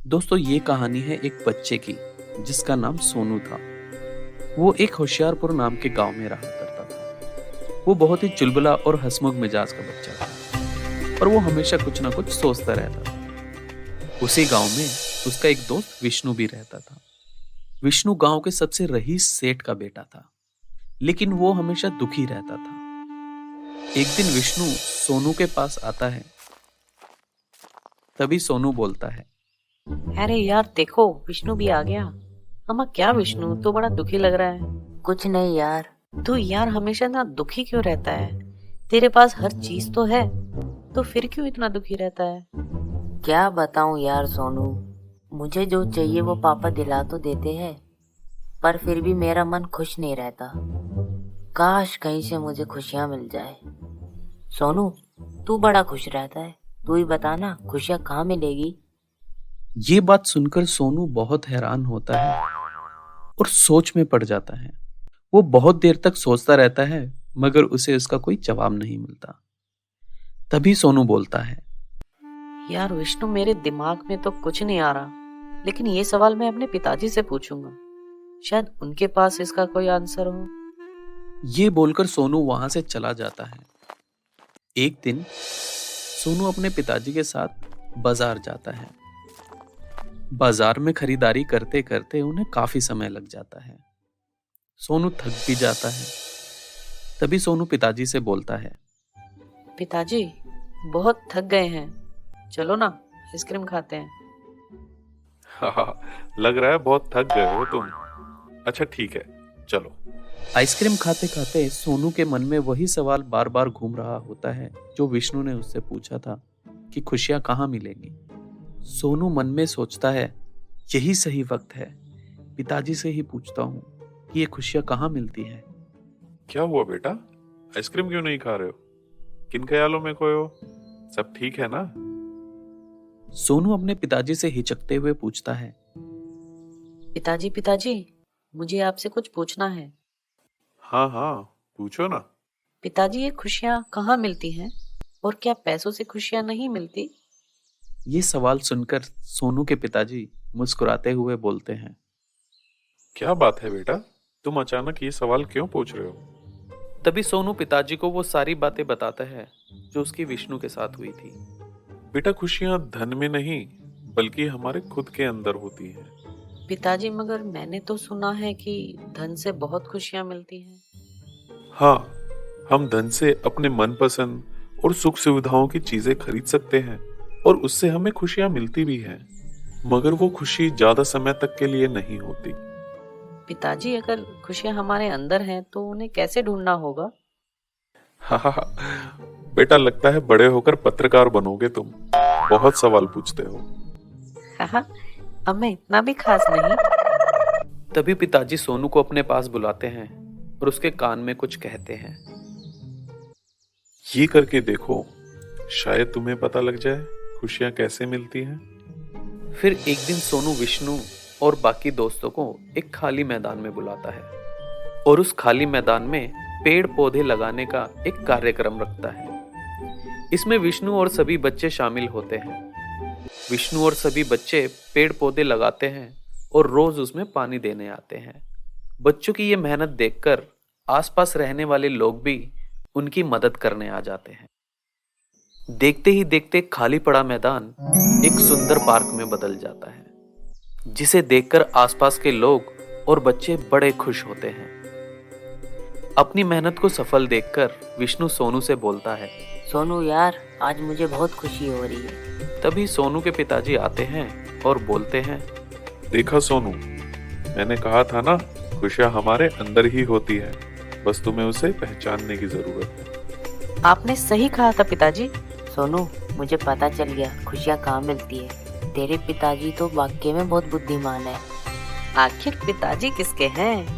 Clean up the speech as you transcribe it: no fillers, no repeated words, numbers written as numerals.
दोस्तों ये कहानी है एक बच्चे की जिसका नाम सोनू था। वो एक होशियारपुर नाम के गांव में रहा करता था। वो बहुत ही चुलबुला और हंसमुख मिजाज का बच्चा था और वो हमेशा कुछ ना कुछ सोचता रहता था। उसी गांव में उसका एक दोस्त विष्णु भी रहता था। विष्णु गांव के सबसे रईस सेठ का बेटा था, लेकिन वो हमेशा दुखी रहता था। एक दिन विष्णु सोनू के पास आता है। तभी सोनू बोलता है, अरे यार देखो विष्णु भी आ गया। अम्मा क्या विष्णु तू बड़ा दुखी लग रहा है। कुछ नहीं यार। तू यार हमेशा ना दुखी क्यों रहता है? तेरे पास हर चीज तो है, तो फिर क्यों इतना दुखी रहता है? क्या बताऊं यार सोनू, मुझे जो चाहिए वो पापा दिला तो देते हैं, पर फिर भी मेरा मन खुश नहीं रहता। काश कहीं से मुझे खुशियां मिल जाए। सोनू तू बड़ा खुश रहता है, तू ही बता ना खुशियां कहाँ मिलेगी। ये बात सुनकर सोनू बहुत हैरान होता है और सोच में पड़ जाता है। वो बहुत देर तक सोचता रहता है, मगर उसे उसका कोई जवाब नहीं मिलता। तभी सोनू बोलता है, यार विष्णु मेरे दिमाग में तो कुछ नहीं आ रहा, लेकिन ये सवाल मैं अपने पिताजी से पूछूंगा, शायद उनके पास इसका कोई आंसर हो। ये बोलकर सोनू वहां से चला जाता है। एक दिन सोनू अपने पिताजी के साथ बाजार जाता है। बाजार में खरीदारी करते करते उन्हें काफी समय लग जाता है। सोनू थक भी जाता है। तभी सोनू पिताजी से बोलता है, पिताजी बहुत थक गए हैं, चलो ना आइसक्रीम खाते हैं। हाँ, लग रहा है बहुत थक गए हो तुम। अच्छा ठीक है, चलो। आइसक्रीम खाते खाते सोनू के मन में वही सवाल बार बार घूम रहा होता है जो विष्णु ने उससे पूछा था कि खुशियां कहाँ मिलेंगी। सोनू मन में सोचता है, यही सही वक्त है, पिताजी से ही पूछता हूँ कि ये खुशियां कहाँ मिलती है। क्या हुआ बेटा, आइसक्रीम क्यों नहीं खा रहे हो? किन ख्यालों में खोए हो? सब ठीक है ना? सोनू अपने पिताजी से हिचकते हुए पूछता है, पिताजी पिताजी मुझे आपसे कुछ पूछना है। हाँ हाँ, पूछो ना। पिताजी ये खुशियाँ कहाँ मिलती हैं और क्या पैसों से खुशियाँ नहीं मिलती? ये सवाल सुनकर सोनू के पिताजी मुस्कुराते हुए बोलते हैं, क्या बात है बेटा, तुम अचानक ये सवाल क्यों पूछ रहे हो? तभी सोनू पिताजी को वो सारी बातें बताता है जो उसकी विष्णु के साथ हुई थी। बेटा खुशियां धन में नहीं बल्कि हमारे खुद के अंदर होती हैं। पिताजी मगर मैंने तो सुना है कि धन से बहुत खुशियाँ मिलती हैं। हाँ, हम धन से अपने मनपसंद और सुख सुविधाओं की चीजें खरीद सकते हैं और उससे हमें खुशियां मिलती भी हैं, मगर वो खुशी ज्यादा समय तक के लिए नहीं होती। पिताजी अगर खुशियाँ हमारे अंदर हैं तो उन्हें कैसे ढूंढना होगा? हाँ, बेटा लगता है बड़े होकर पत्रकार बनोगे तुम, बहुत सवाल पूछते हो। हाँ, अब मैं इतना भी खास नहीं। तभी पिताजी सोनू को अपने पास बुलाते हैं और उसके कान में कुछ कहते हैं। ये करके देखो, शायद तुम्हें पता लग जाए खुशियां कैसे मिलती हैं। फिर एक दिन सोनू विष्णु और बाकी दोस्तों को एक खाली मैदान में बुलाता है और उस खाली मैदान में पेड़ पौधे लगाने का एक कार्यक्रम रखता है। इसमें विष्णु और सभी बच्चे शामिल होते हैं। विष्णु और सभी बच्चे पेड़ पौधे लगाते हैं और रोज उसमें पानी देने आते हैं। बच्चों की ये मेहनत देखकर आसपास रहने वाले लोग भी उनकी मदद करने आ जाते हैं। देखते ही देखते खाली पड़ा मैदान एक सुंदर पार्क में बदल जाता है, जिसे देखकर आसपास के लोग और बच्चे बड़े खुश होते हैं। अपनी मेहनत को सफल देखकर विष्णु सोनू से बोलता है, सोनू यार आज मुझे बहुत खुशी हो रही है। तभी सोनू के पिताजी आते हैं और बोलते हैं, देखा सोनू, मैंने कहा था ना, खुशियां हमारे अंदर ही होती है, बस तुम्हें उसे पहचानने की जरूरत है। आपने सही कहा था पिताजी। सोनू मुझे पता चल गया खुशियां कहाँ मिलती है। तेरे पिताजी तो वाकई में बहुत बुद्धिमान है। आखिर पिताजी किसके हैं?